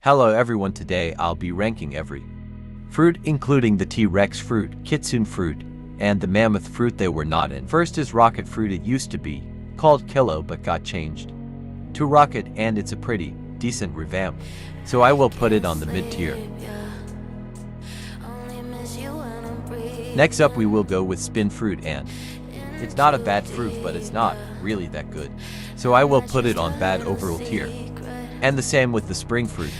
Hello everyone, today I'll be ranking every fruit including the T-Rex fruit, Kitsune fruit, and the Mammoth fruit they were not in. First is Rocket fruit. It used to be called Kilo but got changed to Rocket, and it's a pretty decent revamp. So I will put it on the mid-tier. Next up we will go with Spin fruit, and it's not a bad fruit but it's not really that good. So I will put it on bad overall tier. And the same with the Spring fruit.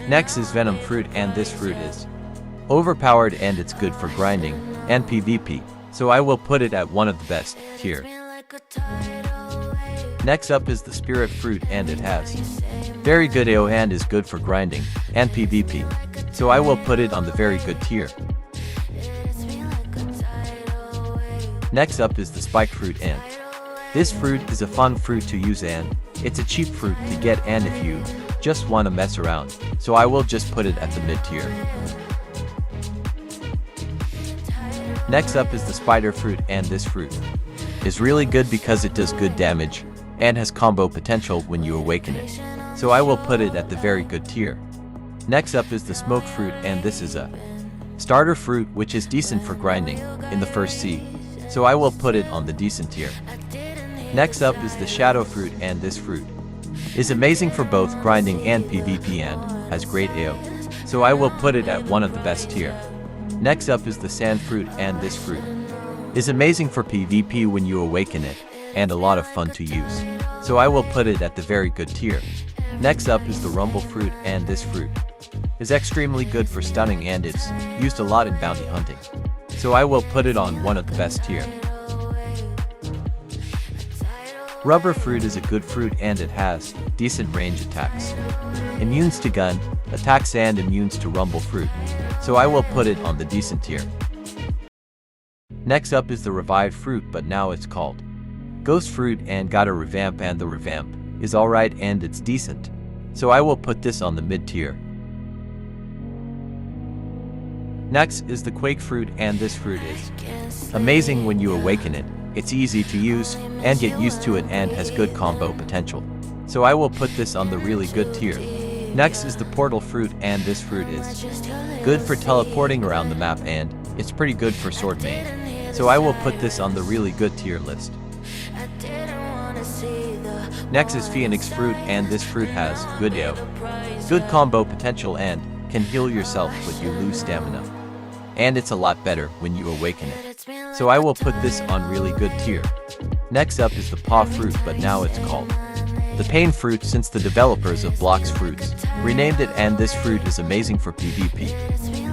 Next is Venom fruit, and this fruit is overpowered and it's good for grinding and PvP. So I will put it at one of the best tier. Next up is the Spirit fruit, and it has very good AO and is good for grinding and PvP. So I will put it on the very good tier. Next up is the Spike fruit, and this fruit is a fun fruit to use and it's a cheap fruit to get, and if you just want to mess around, so I will just put it at the mid tier. Next up is the Spider fruit, and this fruit is really good because it does good damage and has combo potential when you awaken it. So I will put it at the very good tier. Next up is the Smoke fruit, and this is a starter fruit which is decent for grinding in the first sea. So I will put it on the decent tier. Next up is the Shadow fruit, and this fruit is amazing for both grinding and PvP and has great AO. So I will put it at one of the best tier. Next up is the Sand fruit, and this fruit is amazing for PvP when you awaken it and a lot of fun to use. So I will put it at the very good tier. Next up is the Rumble fruit, and this fruit is extremely good for stunning and it's used a lot in bounty hunting. So I will put it on one of the best tier. Rubber fruit is a good fruit and it has decent range attacks, immunes to gun attacks and immunes to rumble fruit. So I will put it on the decent tier. Next up is the Revived fruit, but now it's called Ghost fruit and got a revamp, and the revamp is alright and it's decent. So I will put this on the mid tier. Next is the Quake fruit, and this fruit is amazing when you awaken it. It's easy to use and get used to it and has good combo potential. So I will put this on the really good tier. Next is the Portal fruit, and this fruit is good for teleporting around the map and it's pretty good for sword main. So I will put this on the really good tier list. Next is Phoenix fruit, and this fruit has good AO, good combo potential and can heal yourself when you lose stamina. And it's a lot better when you awaken it. So I will put this on really good tier. Next up is the Paw fruit, but now it's called the Pain fruit since the developers of Blox fruits renamed it, and this fruit is amazing for PvP.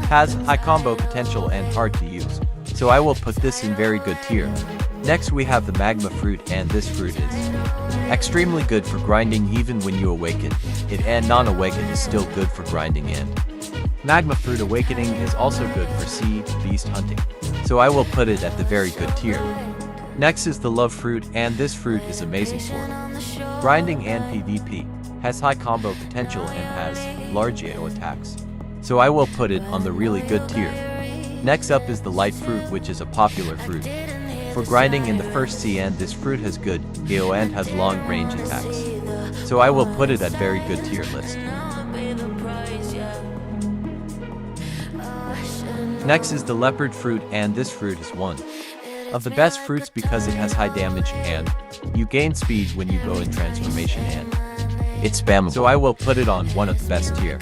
Has high combo potential and hard to use. So I will put this in very good tier. Next we have the Magma fruit, and this fruit is extremely good for grinding even when you awaken it, and non-awaken is still good for grinding, and Magma fruit awakening is also good for sea beast hunting. So I will put it at the very good tier. Next is the Love fruit, and this fruit is amazing for grinding and PvP, has high combo potential and has large AO attacks. So I will put it on the really good tier. Next up is the Light fruit, which is a popular fruit for grinding in the first sea, and this fruit has good AO and has long range attacks. So I will put it at very good tier list. Next is the Leopard fruit, and this fruit is one of the best fruits because it has high damage and you gain speed when you go in transformation and it's spammable. So I will put it on one of the best tier.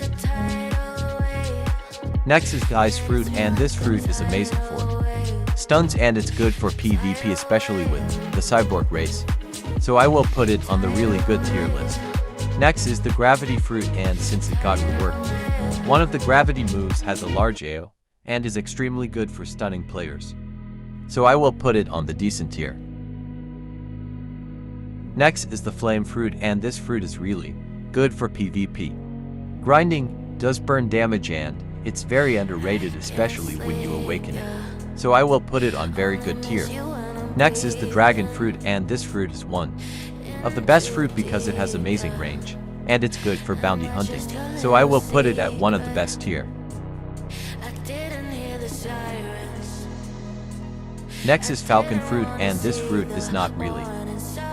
Next is Guy's fruit, and this fruit is amazing for stuns and it's good for PvP, especially with the Cyborg race. So I will put it on the really good tier list. Next is the Gravity fruit, and since it got reworked, one of the gravity moves has a large AO and is extremely good for stunning players. So I will put it on the decent tier. Next is the Flame fruit, and this fruit is really good for PvP. Grinding does burn damage and it's very underrated, especially when you awaken it. So I will put it on very good tier. Next is the Dragon fruit, and this fruit is one of the best fruit because it has amazing range and it's good for bounty hunting. So I will put it at one of the best tier. Next is falcon fruit, and this fruit is not really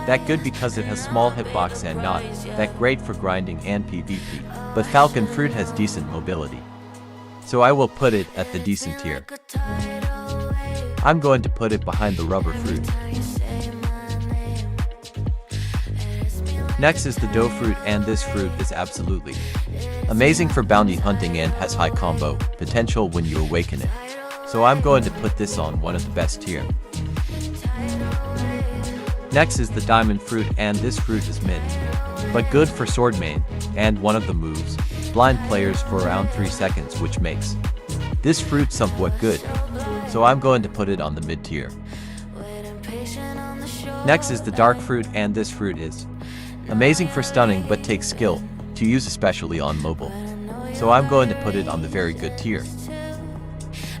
that good because it has small hitbox and not that great for grinding and PvP, but falcon fruit has decent mobility. So I will put it at the decent tier. I'm going to put it behind the rubber fruit. Next is the dough fruit, and this fruit is absolutely amazing for bounty hunting and has high combo potential when you awaken it. So I'm going to put this on one of the best tier. Next is the diamond fruit, and this fruit is mid, but good for sword main, and one of the moves blind players for around 3 seconds, which makes this fruit somewhat good. So I'm going to put it on the mid tier. Next is the dark fruit, and this fruit is amazing for stunning but takes skill to use, especially on mobile. So I'm going to put it on the very good tier.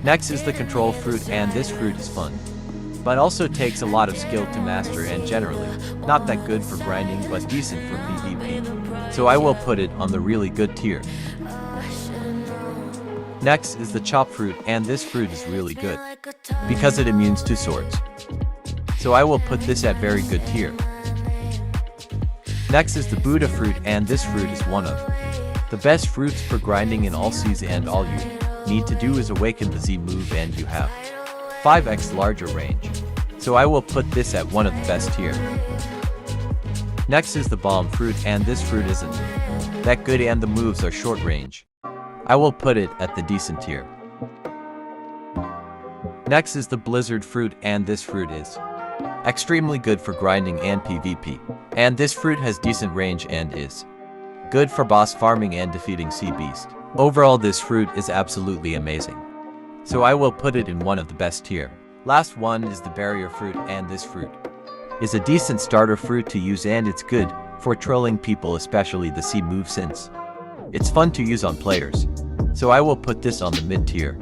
Next is the control fruit, and this fruit is fun, but also takes a lot of skill to master and generally not that good for grinding but decent for PvP. So I will put it on the really good tier. Next is the chop fruit, and this fruit is really good because it immunes to swords. So I will put this at very good tier. Next is the Buddha fruit, and this fruit is one of the best fruits for grinding in all seas, and all you need to do is awaken the Z move and you have 5x larger range. So I will put this at one of the best tier. Next is the bomb fruit, and this fruit isn't that good and the moves are short range. I will put it at the decent tier. Next is the blizzard fruit, and this fruit is extremely good for grinding and PvP. And this fruit has decent range and is good for boss farming and defeating sea beast. Overall, this fruit is absolutely amazing. So I will put it in one of the best tier. Last one is the barrier fruit, and this fruit is a decent starter fruit to use, and it's good for trolling people, especially the C move, since it's fun to use on players. So I will put this on the mid tier.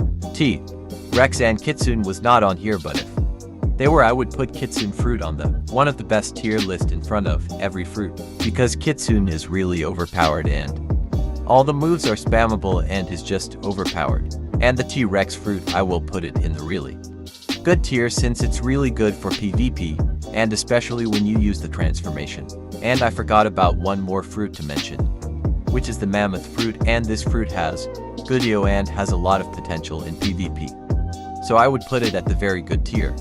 Rex and Kitsune was not on here, but if they were, I would put Kitsune fruit on the one of the best tier list in front of every fruit, because Kitsune is really overpowered and all the moves are spammable and is just overpowered. And the T-Rex fruit, I will put it in the really good tier since it's really good for PvP, and especially when you use the transformation. And I forgot about one more fruit to mention, which is the mammoth fruit, and this fruit has good EO and has a lot of potential in PvP. So I would put it at the very good tier.